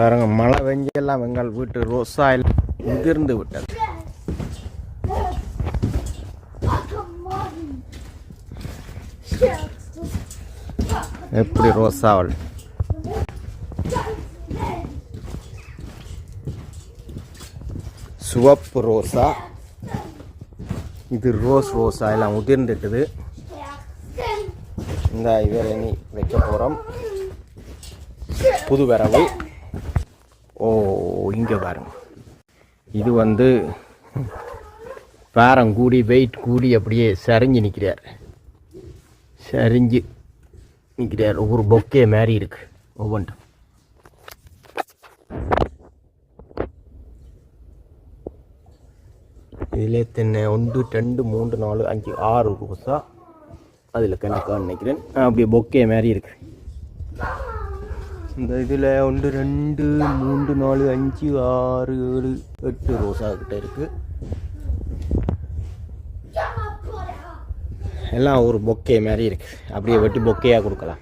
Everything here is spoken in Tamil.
பாருங்க, மழை வெஞ்செல்லாம் எங்கள் வீட்டு ரோஸாயில் முதிர்ந்து விட்டது. எப்படி ரோஸாவல் சிவப்பு ரோஸா, இது ரோஸா எல்லாம் உதிர்ந்துட்டுது. இந்த இதில் இனி வைக்க போகிறோம் புது வரவு. ஓ, இங்கே பாருங்க, இது வந்து பாரம் கூடி வெயிட் கூடி அப்படியே சரிஞ்சு நிற்கிறார். ஒரு பொக்கே மாதிரி இருக்கு ஒவ்வொன்றும். இதில் தென்னை 1 2 3 4 5 6 ரோஸா அதில் கணக்காக நினைக்கிறேன். அப்படியே பொக்கே மாதிரி இருக்கு. இந்த இதில் 1 2 3 4 5 6 7 8 ரோஸா கிட்ட இருக்கு. எல்லாம் ஒரு பொக்கே மாதிரி இருக்கு. அப்படியே வெட்டி பொக்கையாக கொடுக்கலாம்.